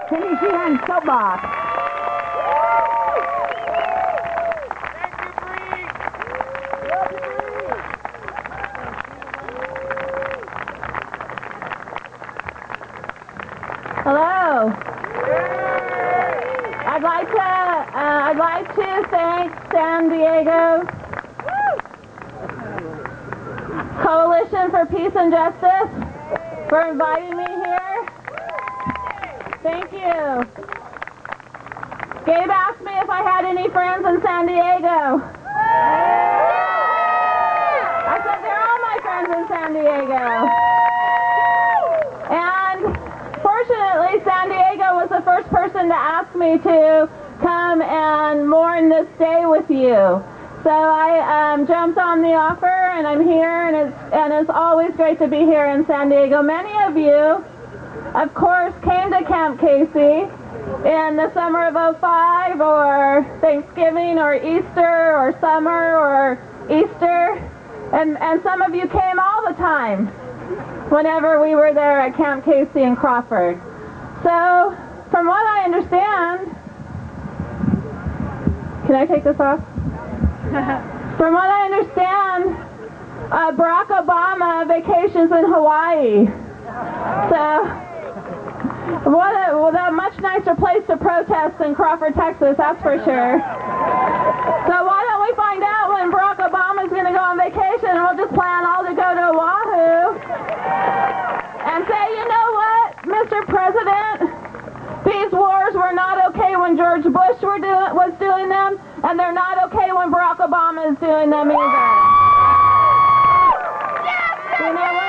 Cindy Sheehan soapbox. Hello. I'd like to thank San Diego Coalition for Peace and Justice for inviting me here. Thank you. Gabe asked me if I had any friends in San Diego. I said they're all my friends in San Diego. And fortunately, San Diego was the first person to ask me to come and mourn this day with you. So I jumped on the offer, and I'm here, and it's always great to be here in San Diego. Many of you, of course, came to Camp Casey in the summer of '05, or Thanksgiving, or Easter, or summer, or Easter, and some of you came all the time whenever we were there at Camp Casey in Crawford. So, from what I understand, can I take this off? From what I understand, Barack Obama vacations in Hawaii. So, what a much nicer place to protest than Crawford, Texas, that's for sure. So why don't we find out when Barack Obama's going to go on vacation, and we'll just plan all to go to Oahu and say, you know what, Mr. President, these wars were not okay when George Bush was doing them, and they're not okay when Barack Obama is doing them either. You know what?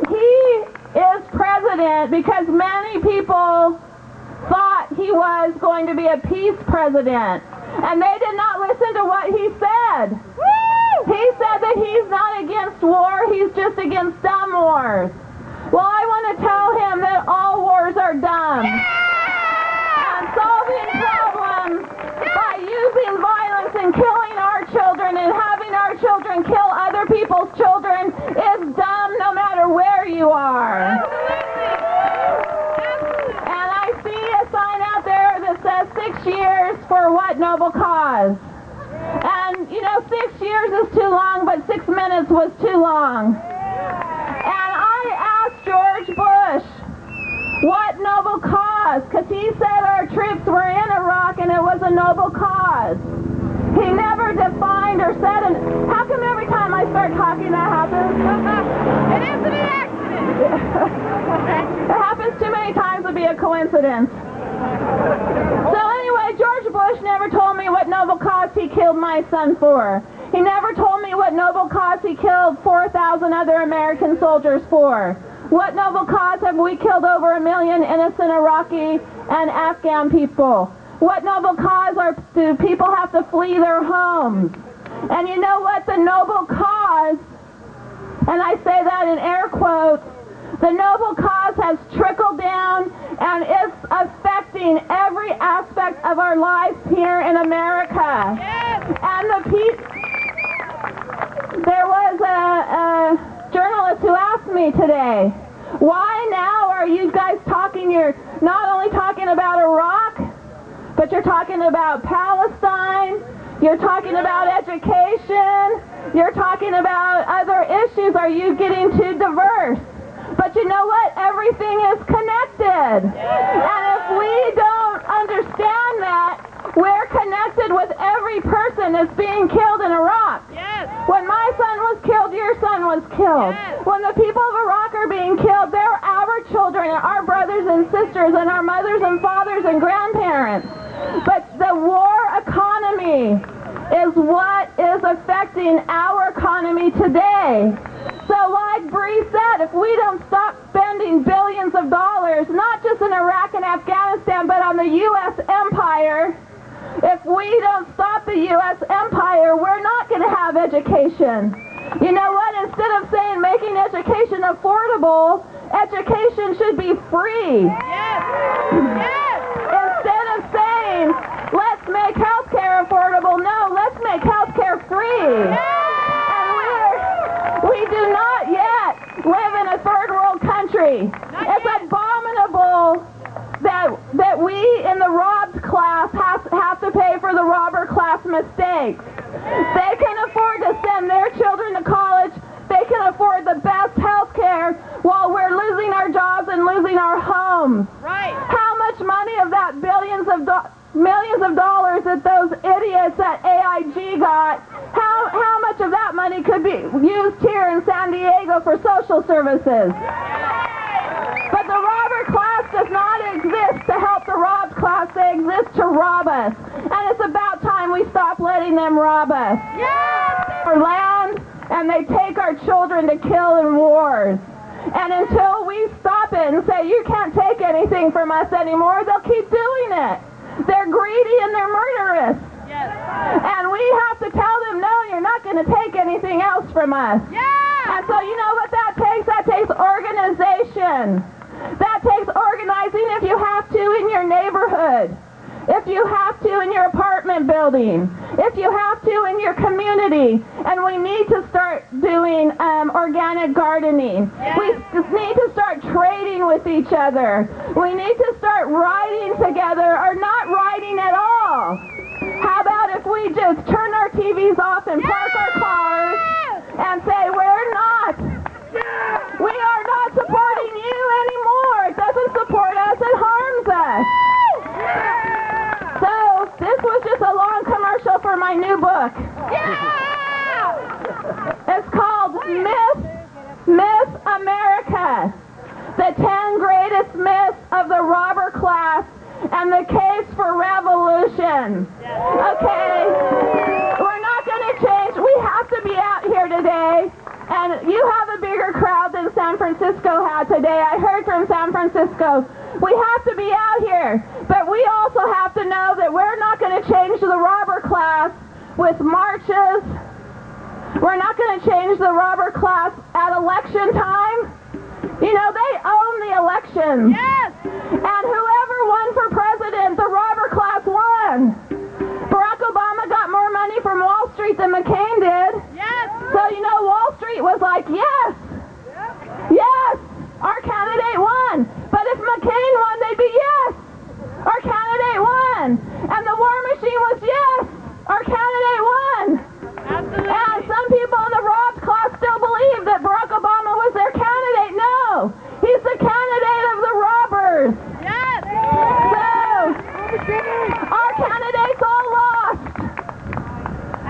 He is president because many people thought he was going to be a peace president, and they did not listen to what he said. He said that he's not against war, he's just against dumb wars. Well, I want to tell him that all wars are dumb. And solving problems by using violence and killing our children and having our children kill other people's children is dumb no matter where you are. And I see a sign out there that says 6 years for what noble cause? And, you know, 6 years is too long, but 6 minutes was too long. And I asked George Bush, what noble cause? Because he said our troops were in Iraq and it was a noble cause. He never defined or said, and how come every time I start talking that happens? It isn't an accident. It happens too many times to be a coincidence. So anyway, George Bush never told me what noble cause he killed my son for. He never told me what noble cause he killed 4,000 other American soldiers for. What noble cause have we killed over 1 million innocent Iraqi and Afghan people? What noble cause do people have to flee their homes? And you know what? The noble cause, and I say that in air quotes, the noble cause has trickled down and is affecting every aspect of our lives here in America. Yes. And there was a journalist who asked me today, why now are you guys talking, you're not only talking about Iraq, but you're talking about Palestine, you're talking about education, you're talking about other issues. Are you getting too diverse? But you know what? Everything is connected. And if we don't understand that, we're connected with every person that's being killed in Iraq. Yes. When my son was killed, your son was killed. Yes. When the people of Iraq are being killed, they're our children and our brothers and sisters and our mothers and fathers and grandparents. But the war economy is what is affecting our economy today. So like Bree said, if we don't stop spending billions of dollars, not just in Iraq and Afghanistan, but on the U.S. empire, if we don't stop the U.S. empire, we're not going to have education. You know what? Instead of saying making education affordable, education should be free. Yes. Yes. Instead of saying, let's make healthcare affordable, no, let's make healthcare free. Yes. And we do not yet live in a third world country country. It's abominable that we in the robbed class have to pay for the robber class mistakes. They can afford to send their children to college. They can afford the best health care while we're losing our jobs and losing our homes. Right. How much money of that millions of dollars that those idiots at AIG got, how much of that money could be used here in San Diego for social services? But the robber class does not exist to help the robbed class. They exist to rob us. And it's about time we stop letting them rob us. Our land, and they take our children to kill in wars. And until we stop it and say, you can't take anything from us anymore, they'll keep doing it. They're greedy and they're murderous. Yes. And we have to tell them, no, you're not going to take anything else from us. Yeah. And so you know what that takes? That takes organization. That takes organizing if you have to in your neighborhood. If you have to in your apartment building, if you have to in your community, and we need to start doing organic gardening. Yes. We need to start trading with each other. We need to start riding together or not riding at all. How about if we just turn our TVs off and park our cars and say, we are not supporting you anymore. It doesn't support us, it harms us. So, this was just a long commercial for my new book. It's called Myth America, the 10 greatest myths of the robber class and the case for revolution. Okay, we're not going to change. We have to be out here today. And you have a bigger crowd than San Francisco had today. I heard from San Francisco. We have to be out here. But we also have to know that we're not going to change the robber class with marches. We're not going to change the robber class at election time. You know, they own the elections. Yes. And whoever won for president, the robber class won. Barack Obama got more money from Wall Street than McCain did. Yes. So, you know, Wall Street was like, yes, yes, our candidate won. But if McCain won, they'd be, yes, our candidate won. And the war machine was, yes, our candidate won. Absolutely. And some people in the robbed class still believe that Barack Obama was their candidate. No, he's the candidate of the robbers. Yes. So, our candidate's all lost.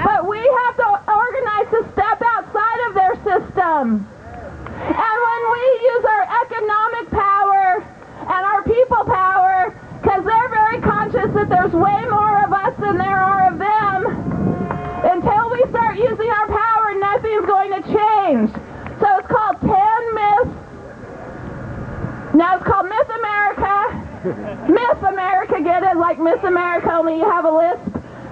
But we have to organize to step outside of their system. And when we use our economic power and our people power, because they're very conscious that there's way more of us than there are of them, until we start using our power, nothing's going to change. So it's called 10 Myths. Now it's called Myth America. Myth America, get it? Like Miss America, only you have a lisp.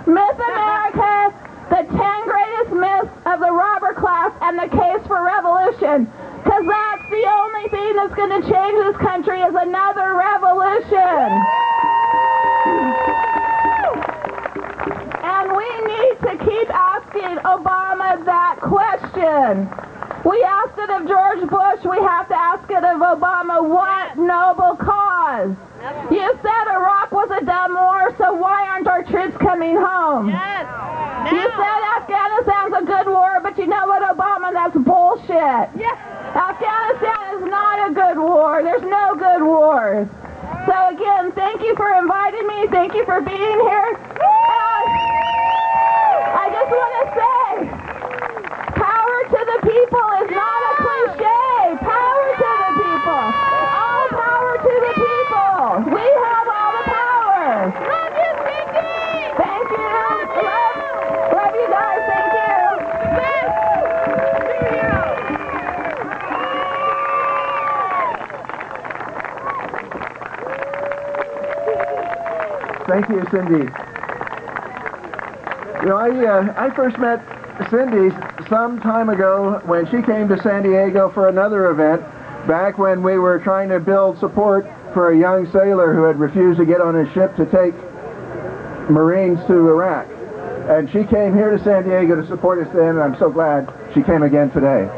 Myth America, the 10 greatest myths of the robber class and the case for revolution. Because that's the only thing that's going to change this country is another revolution. And we need to keep asking Obama that question. We asked it of George Bush, we have to ask it of Obama. What noble cause? You said Iraq was a dumb war, so why aren't our troops coming home? Yes. You said Afghanistan's a good war, but you know what, Obama? That's bullshit. Yes. Afghanistan is not a good war. There's no good wars. So again, thank you for inviting me. Thank you for being here. I just want to say, power to the people is not a cliche. Power to the people. All power to the people. We have all the power. Love you, Cindy. Thank you. Love you guys. Thank you. Thank you, Cindy. You know, I first met Cindy some time ago when she came to San Diego for another event, back when we were trying to build support for a young sailor who had refused to get on his ship to take Marines to Iraq. And she came here to San Diego to support us then, and I'm so glad she came again today.